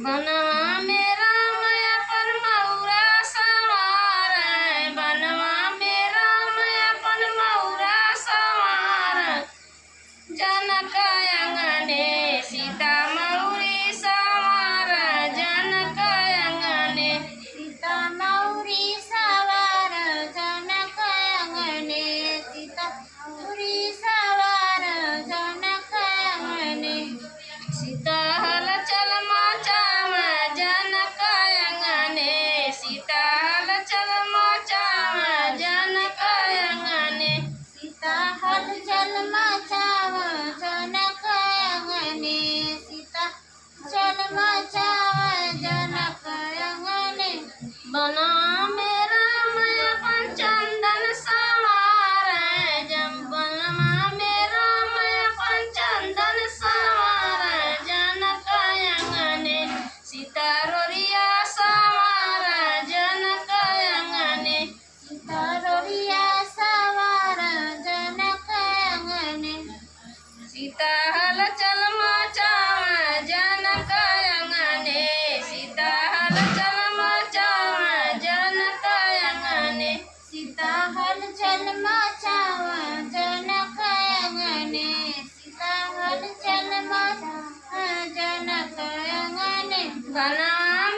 बनवा में राम अपन महुरा सवार, बनवा में राम अपन महुरा सवार। जनक अंगने सीता मौरी सवार, जनक अंगने सीता मौरी सवार, जनक अंगने सीता मौरी सवार, जनक अंगने सीता हल चल मचाव, जनक अंगने सीता हल चल मचाव, जनक अंगने सीता हल चल मचाव, जनक अंगने सीता चल मचाव, जनक अंगने। बनवा में राम अपन चंदन सवार, जब बनवा में राम अपन चंदन सवार, जनक अंगने सीता रोरिया सवार, जनक अंगने सीता रोरिया सवार, जनक अंगने सीता हल चल मचाव, जनक अंगने सीता हल चल मचाव, जनक अंगने सीता हल चल मचाव, जनक अंगने सीता हल चल मचाव, जनक अंगने। बनवा